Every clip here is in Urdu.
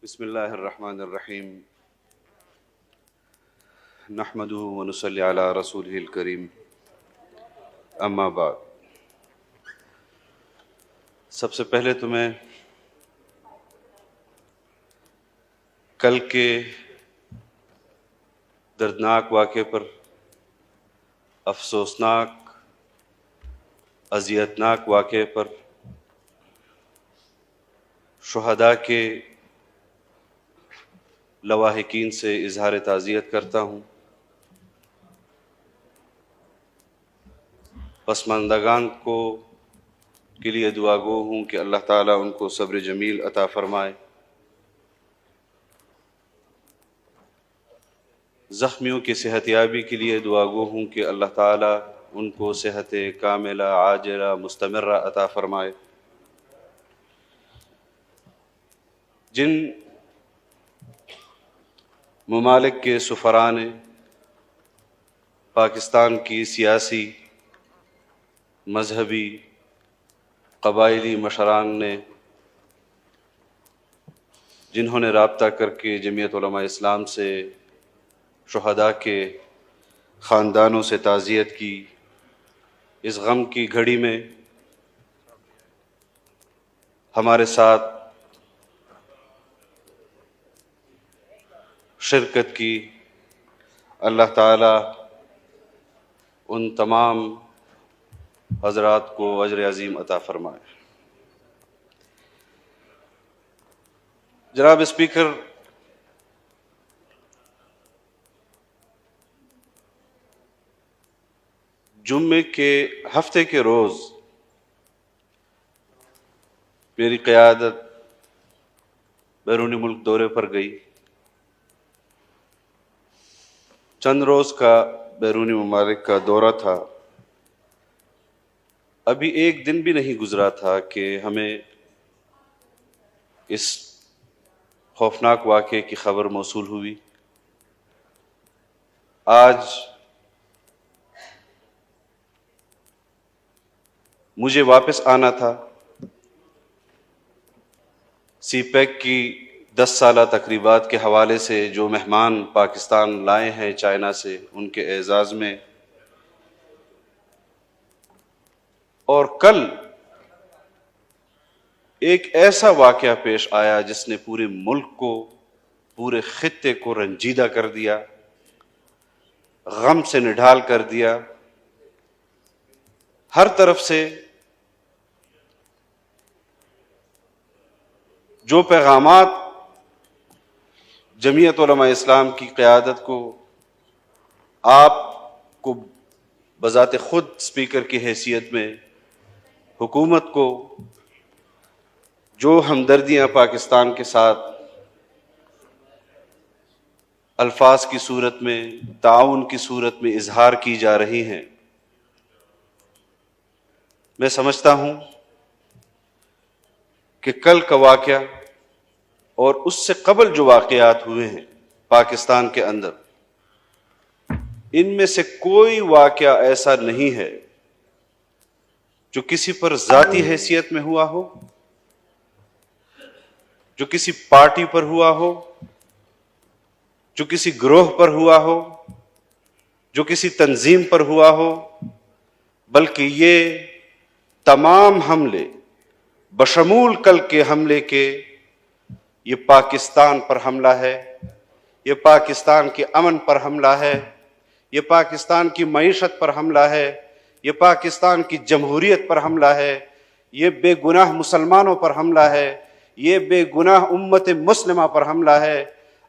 بسم اللہ الرحمن الرحیم نحمدہ ونصلی علی رسولہ الکریم اما بعد۔ سب سے پہلے تو میں کل کے دردناک واقعے پر، افسوسناک اذیتناک واقعے پر شہداء کے لواحقین سے اظہار تعزیت کرتا ہوں۔ پسماندگان کے لیے دعا گو ہوں کہ اللہ تعالیٰ ان کو صبر جمیل عطا فرمائے۔ زخمیوں کی صحت یابی کے لیے دعا گو ہوں کہ اللہ تعالیٰ ان کو صحت کاملہ عاجلہ مستمرہ عطا فرمائے۔ جن ممالک کے سفراء نے پاکستان کی سیاسی، مذہبی، قبائلی مشران نے جنہوں نے رابطہ کر کے جمعیت علماء اسلام سے شہداء کے خاندانوں سے تعزیت کی، اس غم کی گھڑی میں ہمارے ساتھ شرکت کی، اللہ تعالیٰ ان تمام حضرات کو اجر عظیم عطا فرمائے۔ جناب اسپیکر، جمعے کے ہفتے کے روز میری قیادت بیرونی ملک دورے پر گئی۔ چند روز کا بیرونی ممالک کا دورہ تھا۔ ابھی ایک دن بھی نہیں گزرا تھا کہ ہمیں اس خوفناک واقعے کی خبر موصول ہوئی۔ آج مجھے واپس آنا تھا۔ سی پیک کی 10 سالہ تقریبات کے حوالے سے جو مہمان پاکستان لائے ہیں چائنا سے، ان کے اعزاز میں، اور کل ایک ایسا واقعہ پیش آیا جس نے پورے ملک کو، پورے خطے کو رنجیدہ کر دیا، غم سے نڈھال کر دیا۔ ہر طرف سے جو پیغامات جمعیت علماء اسلام کی قیادت کو، آپ کو بذات خود اسپیکر کی حیثیت میں، حکومت کو جو ہمدردیاں پاکستان کے ساتھ الفاظ کی صورت میں، تعاون کی صورت میں اظہار کی جا رہی ہیں، میں سمجھتا ہوں کہ کل کا واقعہ اور اس سے قبل جو واقعات ہوئے ہیں پاکستان کے اندر، ان میں سے کوئی واقعہ ایسا نہیں ہے جو کسی پر ذاتی حیثیت میں ہوا ہو، جو کسی پارٹی پر ہوا ہو، جو کسی گروہ پر ہوا ہو، جو کسی تنظیم پر ہوا ہو، بلکہ یہ تمام حملے بشمول کل کے حملے کے، یہ پاکستان پر حملہ ہے، یہ پاکستان کے امن پر حملہ ہے، یہ پاکستان کی معیشت پر حملہ ہے، یہ پاکستان کی جمہوریت پر حملہ ہے، یہ بے گناہ مسلمانوں پر حملہ ہے، یہ بے گناہ امت مسلمہ پر حملہ ہے۔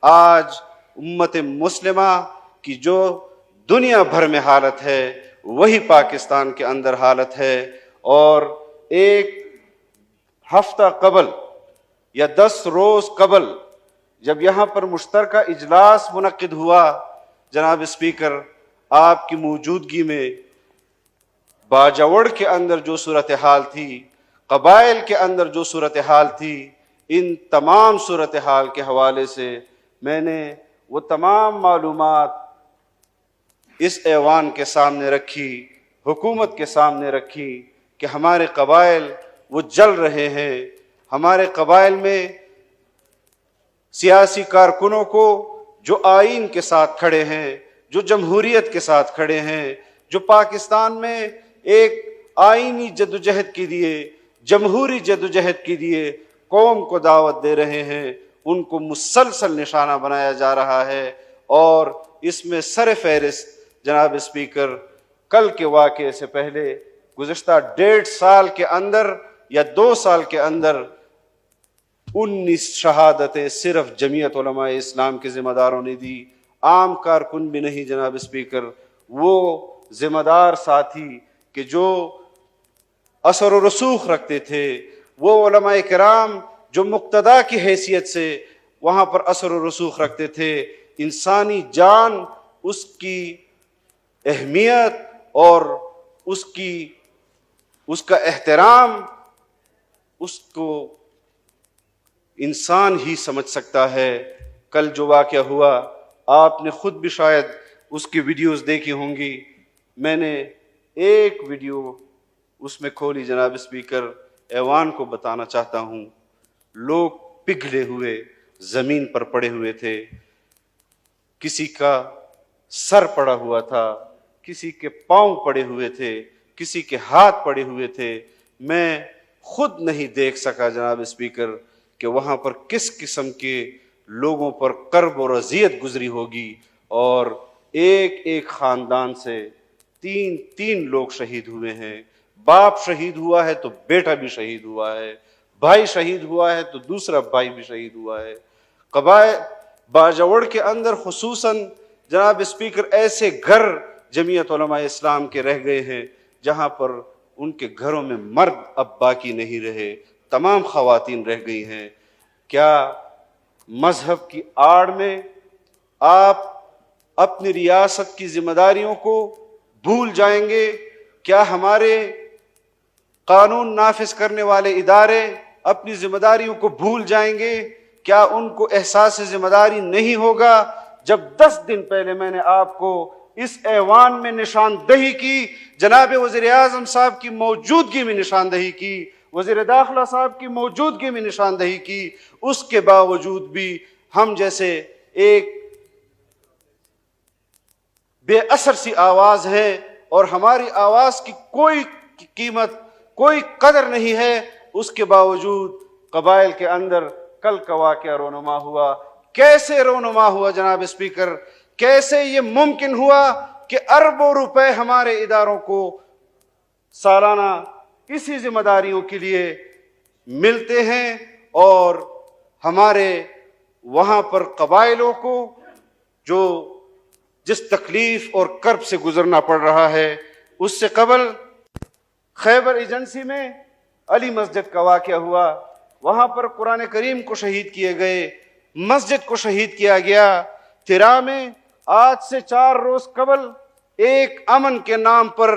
آج امت مسلمہ کی جو دنیا بھر میں حالت ہے، وہی پاکستان کے اندر حالت ہے۔ اور ایک ہفتہ قبل یا 10 روز قبل جب یہاں پر مشترکہ اجلاس منعقد ہوا، جناب اسپیکر، آپ کی موجودگی میں باجوڑ کے اندر جو صورتحال تھی، قبائل کے اندر جو صورتحال تھی، ان تمام صورتحال کے حوالے سے میں نے وہ تمام معلومات اس ایوان کے سامنے رکھی، حکومت کے سامنے رکھی کہ ہمارے قبائل وہ جل رہے ہیں، ہمارے قبائل میں سیاسی کارکنوں کو جو آئین کے ساتھ کھڑے ہیں، جو جمہوریت کے ساتھ کھڑے ہیں، جو پاکستان میں ایک آئینی جدوجہد کے لیے، جمہوری جدوجہد کے لیے قوم کو دعوت دے رہے ہیں، ان کو مسلسل نشانہ بنایا جا رہا ہے۔ اور اس میں سر فہرست جناب اسپیکر کل کے واقعے سے پہلے گزشتہ 1.5 سال کے اندر یا 2 سال کے اندر 19 شہادتیں صرف جمعیت علماء اسلام کے ذمہ داروں نے دی، عام کارکن بھی نہیں جناب اسپیکر، وہ ذمہ دار ساتھی کہ جو اثر و رسوخ رکھتے تھے، وہ علماء کرام جو مقتدا کی حیثیت سے وہاں پر اثر و رسوخ رکھتے تھے، انسانی جان، اس کی اہمیت اور اس کا احترام اس کو انسان ہی سمجھ سکتا ہے۔ کل جو واقعہ ہوا آپ نے خود بھی شاید اس کی ویڈیوز دیکھی ہوں گی، میں نے ایک ویڈیو اس میں کھولی جناب اسپیکر، ایوان کو بتانا چاہتا ہوں۔ لوگ پگھلے ہوئے زمین پر پڑے ہوئے تھے، کسی کا سر پڑا ہوا تھا، کسی کے پاؤں پڑے ہوئے تھے، کسی کے ہاتھ پڑے ہوئے تھے۔ میں خود نہیں دیکھ سکا جناب اسپیکر کہ وہاں پر کس قسم کے لوگوں پر کرب اور اذیت گزری ہوگی، اور ایک ایک خاندان سے 3 لوگ شہید ہوئے ہیں۔ باپ شہید ہوا ہے تو بیٹا بھی شہید ہوا ہے، بھائی شہید ہوا ہے تو دوسرا بھائی بھی شہید ہوا ہے۔ قبائل باجوڑ کے اندر خصوصاً جناب اسپیکر ایسے گھر جمعیت علماء اسلام کے رہ گئے ہیں جہاں پر ان کے گھروں میں مرد اب باقی نہیں رہے، تمام خواتین رہ گئی ہیں۔ کیا مذہب کی آڑ میں آپ اپنی ریاست کی ذمہ داریوں کو بھول جائیں گے؟ کیا ہمارے قانون نافذ کرنے والے ادارے اپنی ذمہ داریوں کو بھول جائیں گے؟ کیا ان کو احساس ذمہ داری نہیں ہوگا؟ جب 10 دن پہلے میں نے آپ کو اس ایوان میں نشاندہی کی، جناب وزیر اعظم صاحب کی موجودگی میں نشاندہی کی، وزیر داخلہ صاحب کی موجودگی میں نشاندہی کی، اس کے باوجود بھی ہم جیسے ایک بے اثر سی آواز ہے اور ہماری آواز کی کوئی قیمت، کوئی قدر نہیں ہے، اس کے باوجود قبائل کے اندر کل کا واقعہ رونما ہوا۔ کیسے رونما ہوا جناب اسپیکر؟ کیسے یہ ممکن ہوا کہ اربوں روپے ہمارے اداروں کو سالانہ اسی ذمہ داریوں کے لیے ملتے ہیں، اور ہمارے وہاں پر قبائلوں کو جو جس تکلیف اور کرب سے گزرنا پڑ رہا ہے۔ اس سے قبل خیبر ایجنسی میں علی مسجد کا واقعہ ہوا، وہاں پر قرآن کریم کو شہید کیے گئے، مسجد کو شہید کیا گیا۔ تیرا میں آج سے 4 روز قبل ایک امن کے نام پر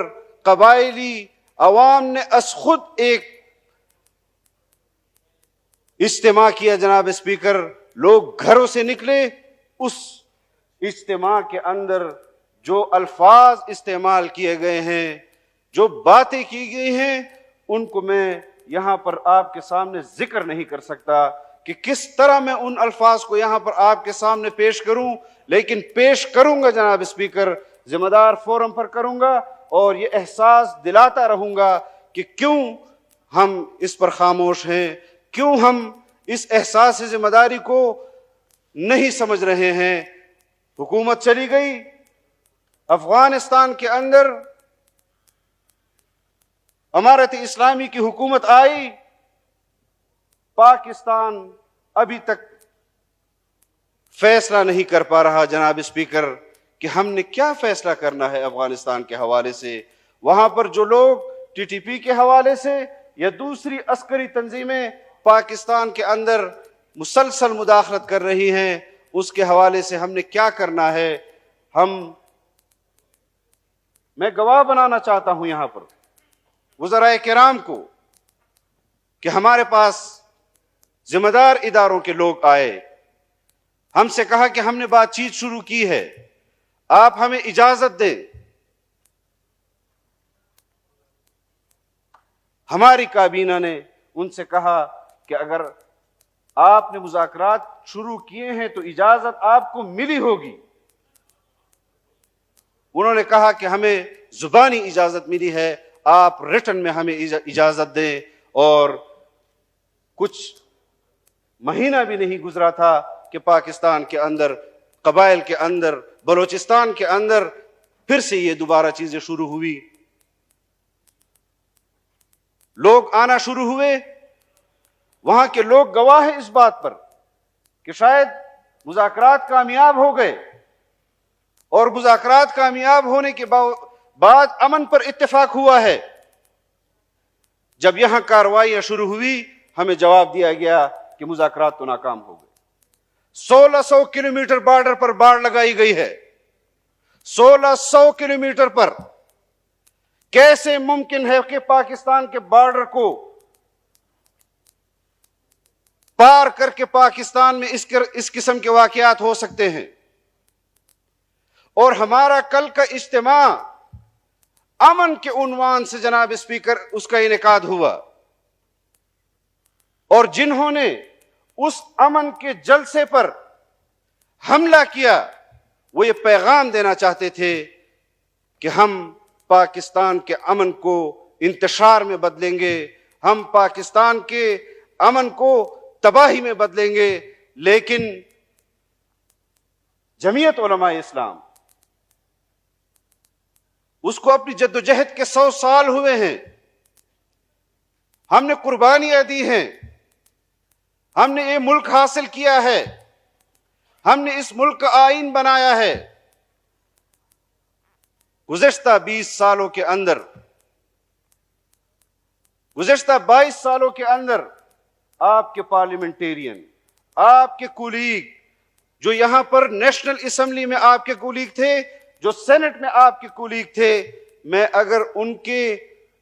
قبائلی عوام نے از خود ایک اجتماع کیا جناب اسپیکر، لوگ گھروں سے نکلے، اس اجتماع کے اندر جو الفاظ استعمال کیے گئے ہیں، جو باتیں کی گئی ہیں، ان کو میں یہاں پر آپ کے سامنے ذکر نہیں کر سکتا کہ کس طرح میں ان الفاظ کو یہاں پر آپ کے سامنے پیش کروں، لیکن پیش کروں گا جناب اسپیکر، ذمہ دار فورم پر کروں گا، اور یہ احساس دلاتا رہوں گا کہ کیوں ہم اس پر خاموش ہیں، کیوں ہم اس احساس ذمہ داری کو نہیں سمجھ رہے ہیں۔ حکومت چلی گئی، افغانستان کے اندر امارت اسلامی کی حکومت آئی، پاکستان ابھی تک فیصلہ نہیں کر پا رہا جناب اسپیکر کہ ہم نے کیا فیصلہ کرنا ہے افغانستان کے حوالے سے۔ وہاں پر جو لوگ ٹی ٹی پی کے حوالے سے یا دوسری عسکری تنظیمیں پاکستان کے اندر مسلسل مداخلت کر رہی ہیں، اس کے حوالے سے ہم نے کیا کرنا ہے۔ میں گواہ بنانا چاہتا ہوں یہاں پر وزراء کرام کو کہ ہمارے پاس ذمہ دار اداروں کے لوگ آئے، ہم سے کہا کہ ہم نے بات چیت شروع کی ہے، آپ ہمیں اجازت دیں۔ ہماری کابینہ نے ان سے کہا کہ اگر آپ نے مذاکرات شروع کیے ہیں تو اجازت آپ کو ملی ہوگی. انہوں نے کہا کہ ہمیں زبانی اجازت ملی ہے, آپ ریٹن میں ہمیں اجازت دیں. اور کچھ مہینہ بھی نہیں گزرا تھا کہ پاکستان کے اندر, قبائل کے اندر, بلوچستان کے اندر پھر سے یہ دوبارہ چیزیں شروع ہوئی. لوگ آنا شروع ہوئے, وہاں کے لوگ گواہ ہیں اس بات پر کہ شاید مذاکرات کامیاب ہو گئے, اور مذاکرات کامیاب ہونے کے بعد امن پر اتفاق ہوا ہے. جب یہاں کارروائیاں شروع ہوئی, ہمیں جواب دیا گیا کہ مذاکرات تو ناکام ہو گئے. 1600 کلومیٹر بارڈر پر باڑ لگائی گئی ہے. 1600 کلومیٹر پر کیسے ممکن ہے کہ پاکستان کے بارڈر کو پار کر کے پاکستان میں اس قسم کے واقعات ہو سکتے ہیں؟ اور ہمارا کل کا اجتماع امن کے عنوان سے جناب اسپیکر اس کا انعقاد ہوا, اور جنہوں نے اس امن کے جلسے پر حملہ کیا وہ یہ پیغام دینا چاہتے تھے کہ ہم پاکستان کے امن کو انتشار میں بدلیں گے, ہم پاکستان کے امن کو تباہی میں بدلیں گے. لیکن جمعیت علماء اسلام, اس کو اپنی جدوجہد کے 100 سال ہوئے ہیں, ہم نے قربانیاں دی ہیں, ہم نے یہ ملک حاصل کیا ہے, ہم نے اس ملک کا آئین بنایا ہے. گزشتہ 20 سالوں کے اندر, گزشتہ 22 سالوں کے اندر آپ کے پارلیمنٹیرین, آپ کے کولیگ, جو یہاں پر نیشنل اسمبلی میں آپ کے کولیگ تھے, جو سینٹ میں آپ کے کولیگ تھے, میں اگر ان کے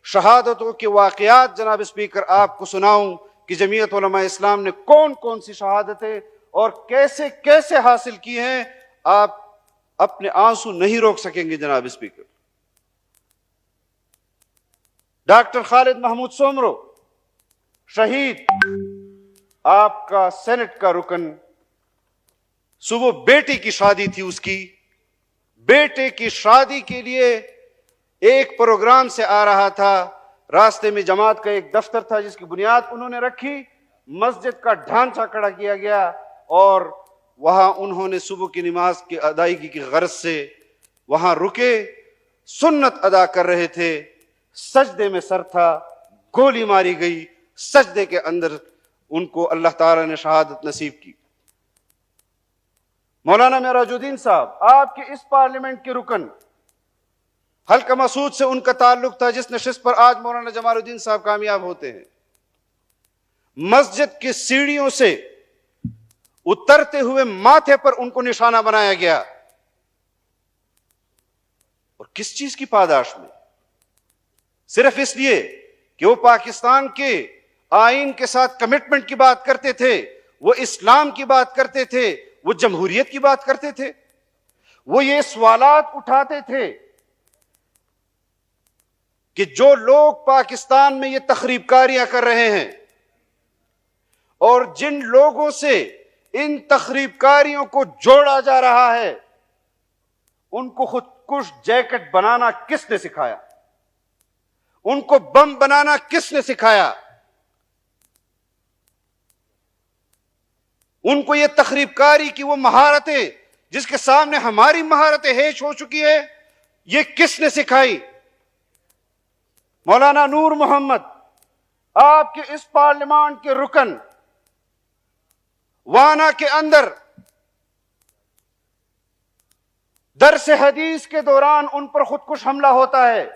شہادتوں کے واقعات جناب اسپیکر آپ کو سناؤں کہ جمعیت علماء اسلام نے کون کون سی شہادتیں اور کیسے کیسے حاصل کی ہیں, آپ اپنے آنسو نہیں روک سکیں گے جناب اسپیکر. ڈاکٹر خالد محمود سومرو شہید, آپ کا سینٹ کا رکن, صبح بیٹی کی شادی تھی, اس کی بیٹے کی شادی کے لیے ایک پروگرام سے آ رہا تھا, راستے میں جماعت کا ایک دفتر تھا جس کی بنیاد انہوں نے رکھی, مسجد کا ڈھانچہ کھڑا کیا گیا, اور وہاں انہوں نے صبح کی نماز کی ادائیگی کی غرض سے وہاں رکے, سنت ادا کر رہے تھے, سجدے میں سر تھا, گولی ماری گئی, سجدے کے اندر ان کو اللہ تعالی نے شہادت نصیب کی. مولانا معراج الدین صاحب, آپ کے اس پارلیمنٹ کے رکن, حلقہ مسعود سے ان کا تعلق تھا جس نشست پر آج مولانا جمال الدین صاحب کامیاب ہوتے ہیں. مسجد کی سیڑھیوں سے اترتے ہوئے ماتھے پر ان کو نشانہ بنایا گیا, اور کس چیز کی پاداش میں؟ صرف اس لیے کہ وہ پاکستان کے آئین کے ساتھ کمٹمنٹ کی بات کرتے تھے, وہ اسلام کی بات کرتے تھے, وہ جمہوریت کی بات کرتے تھے, وہ یہ سوالات اٹھاتے تھے کہ جو لوگ پاکستان میں یہ تخریب کاریاں کر رہے ہیں اور جن لوگوں سے ان تخریب کاریوں کو جوڑا جا رہا ہے, ان کو خود کش جیکٹ بنانا کس نے سکھایا, ان کو بم بنانا کس نے سکھایا, ان کو یہ تخریب کاری کی وہ مہارتیں جس کے سامنے ہماری مہارتیں ہیچ ہو چکی ہے, یہ کس نے سکھائی؟ مولانا نور محمد, آپ کے اس پارلیمان کے رکن, وانا کے اندر درس حدیث کے دوران ان پر خودکش حملہ ہوتا ہے,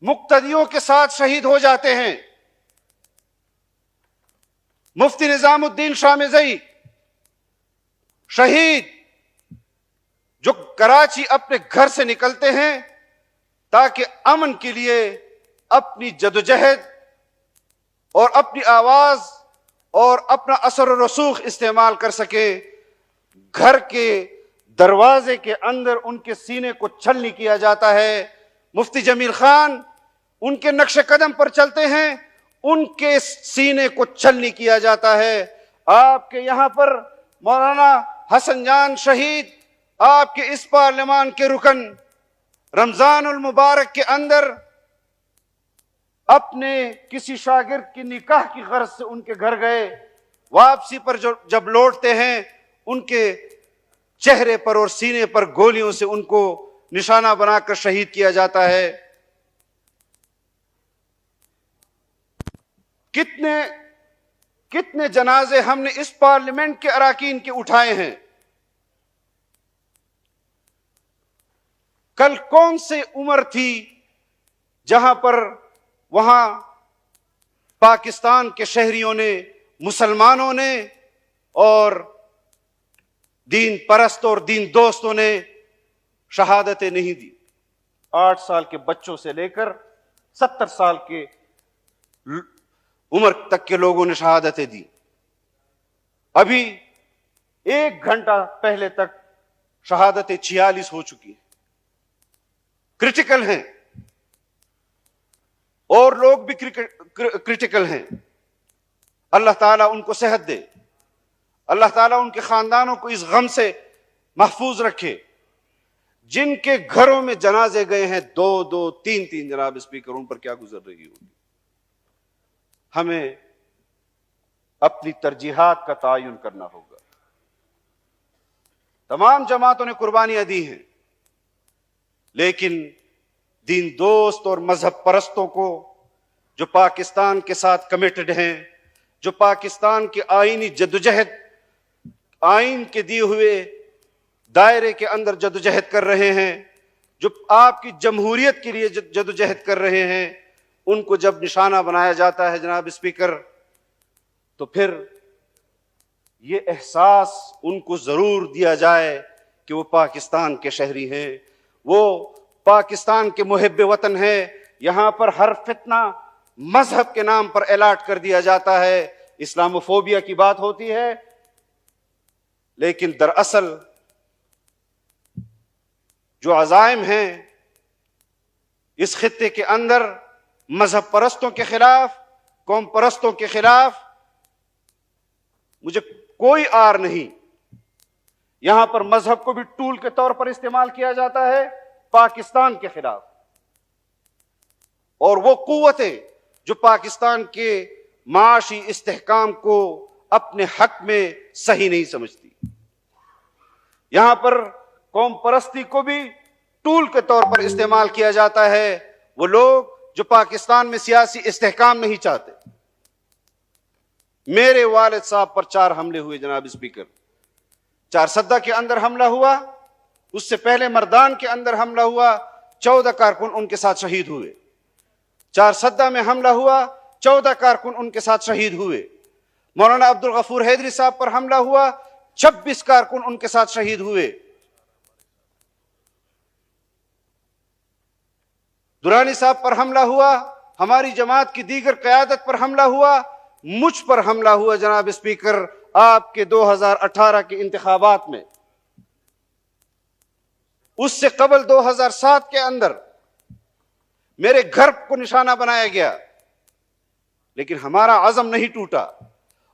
مقتدیوں کے ساتھ شہید ہو جاتے ہیں. مفتی نظام الدین شامزئی شہید, جو کراچی اپنے گھر سے نکلتے ہیں تاکہ امن کے لیے اپنی جدوجہد اور اپنی آواز اور اپنا اثر و رسوخ استعمال کر سکے. گھر کے دروازے کے اندر ان کے سینے کو چھلنی کیا جاتا ہے. مفتی جمیل خان ان کے نقش قدم پر چلتے ہیں, ان کے سینے کو چھلنی کیا جاتا ہے۔ آپ کے یہاں پر مولانا حسن جان شہید، آپ کے اس پارلیمان کے رکن، رمضان المبارک کے اندر اپنے کسی شاگرد کی نکاح کی غرض سے ان کے گھر گئے، واپسی پر جب لوٹتے ہیں ان کے چہرے پر اور سینے پر گولیوں سے ان کو نشانہ بنا کر شہید کیا جاتا ہے۔ کتنے جنازے ہم نے اس پارلیمنٹ کے اراکین کے اٹھائے ہیں۔ کل کون سی عمر تھی جہاں پر وہاں پاکستان کے شہریوں نے، مسلمانوں نے اور دین پرست اور دین دوستوں نے شہادتیں نہیں دی؟ 8 سال کے بچوں سے لے کر 70 سال کے عمر تک کے لوگوں نے شہادتیں دی۔ ابھی 1 گھنٹہ پہلے تک شہادتیں 46 ہو چکی ہیں، کرٹیکل ہیں، اور لوگ بھی کرٹیکل ہیں۔ اللہ تعالیٰ ان کو صحت دے، اللہ تعالیٰ ان کے خاندانوں کو اس غم سے محفوظ رکھے۔ جن کے گھروں میں جنازے گئے ہیں 2-2 3-3 جناب اسپیکر، ان پر کیا گزر رہی ہوگی؟ ہمیں اپنی ترجیحات کا تعین کرنا ہوگا۔ تمام جماعتوں نے قربانیاں دی ہیں، لیکن دین دوست اور مذہب پرستوں کو، جو پاکستان کے ساتھ کمیٹڈ ہیں، جو پاکستان کے آئینی جدوجہد، آئین کے دیے ہوئے دائرے کے اندر جدوجہد کر رہے ہیں، جو آپ کی جمہوریت کے لیے جدوجہد کر رہے ہیں، ان کو جب نشانہ بنایا جاتا ہے جناب اسپیکر، تو پھر یہ احساس ان کو ضرور دیا جائے کہ وہ پاکستان کے شہری ہیں، وہ پاکستان کے محب وطن ہیں۔ یہاں پر ہر فتنہ مذہب کے نام پر الاٹ کر دیا جاتا ہے، اسلاموفوبیا کی بات ہوتی ہے، لیکن دراصل جو عزائم ہیں اس خطے کے اندر مذہب پرستوں کے خلاف، قوم پرستوں کے خلاف، مجھے کوئی آر نہیں۔ یہاں پر مذہب کو بھی ٹول کے طور پر استعمال کیا جاتا ہے پاکستان کے خلاف، اور وہ قوتیں جو پاکستان کے معاشی استحکام کو اپنے حق میں صحیح نہیں سمجھتی، یہاں پر قوم پرستی کو بھی ٹول کے طور پر استعمال کیا جاتا ہے۔ وہ لوگ جو پاکستان میں سیاسی استحکام نہیں چاہتے۔ میرے والد صاحب پر 4 حملے ہوئے جناب اسپیکر۔ 4 سدہ کے اندر حملہ ہوا، اس سے پہلے مردان کے اندر حملہ ہوا، 14 کارکن ان کے ساتھ شہید ہوئے۔ 4 سدہ میں حملہ ہوا، 14 کارکن ان کے ساتھ شہید ہوئے۔ مولانا عبدالغفور حیدری صاحب پر حملہ ہوا، 26 کارکن ان کے ساتھ شہید ہوئے۔ درانی صاحب پر حملہ ہوا، ہماری جماعت کی دیگر قیادت پر حملہ ہوا، مجھ پر حملہ ہوا جناب اسپیکر آپ کے 2018 کے انتخابات میں۔ اس سے قبل 2007 کے اندر میرے گھر کو نشانہ بنایا گیا، لیکن ہمارا عزم نہیں ٹوٹا۔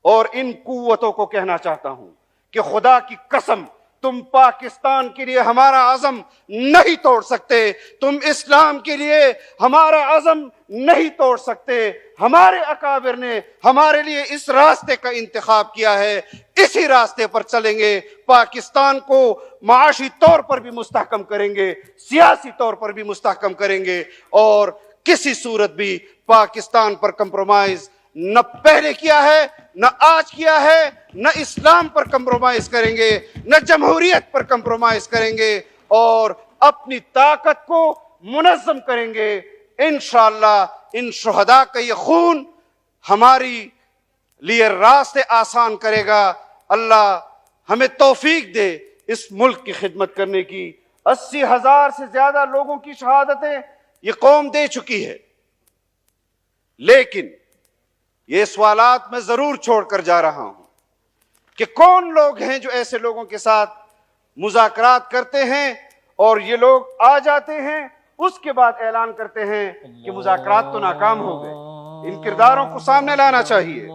اور ان قوتوں کو کہنا چاہتا ہوں کہ خدا کی قسم، تم پاکستان کے لیے ہمارا عزم نہیں توڑ سکتے، تم اسلام کے لیے ہمارا عزم نہیں توڑ سکتے۔ ہمارے اکابر نے ہمارے لیے اس راستے کا انتخاب کیا ہے، اسی راستے پر چلیں گے۔ پاکستان کو معاشی طور پر بھی مستحکم کریں گے، سیاسی طور پر بھی مستحکم کریں گے، اور کسی صورت بھی پاکستان پر کمپرومائز نہ پہلے کیا ہے، نہ آج کیا ہے، نہ اسلام پر کمپرومائز کریں گے، نہ جمہوریت پر کمپرومائز کریں گے، اور اپنی طاقت کو منظم کریں گے۔ انشاءاللہ ان شہداء کا یہ خون ہماری لیے راستے آسان کرے گا۔ اللہ ہمیں توفیق دے اس ملک کی خدمت کرنے کی۔ 80,000 سے زیادہ لوگوں کی شہادتیں یہ قوم دے چکی ہے، لیکن یہ سوالات میں ضرور چھوڑ کر جا رہا ہوں کہ کون لوگ ہیں جو ایسے لوگوں کے ساتھ مذاکرات کرتے ہیں، اور یہ لوگ آ جاتے ہیں، اس کے بعد اعلان کرتے ہیں کہ مذاکرات تو ناکام ہو گئے۔ ان کرداروں کو سامنے لانا چاہیے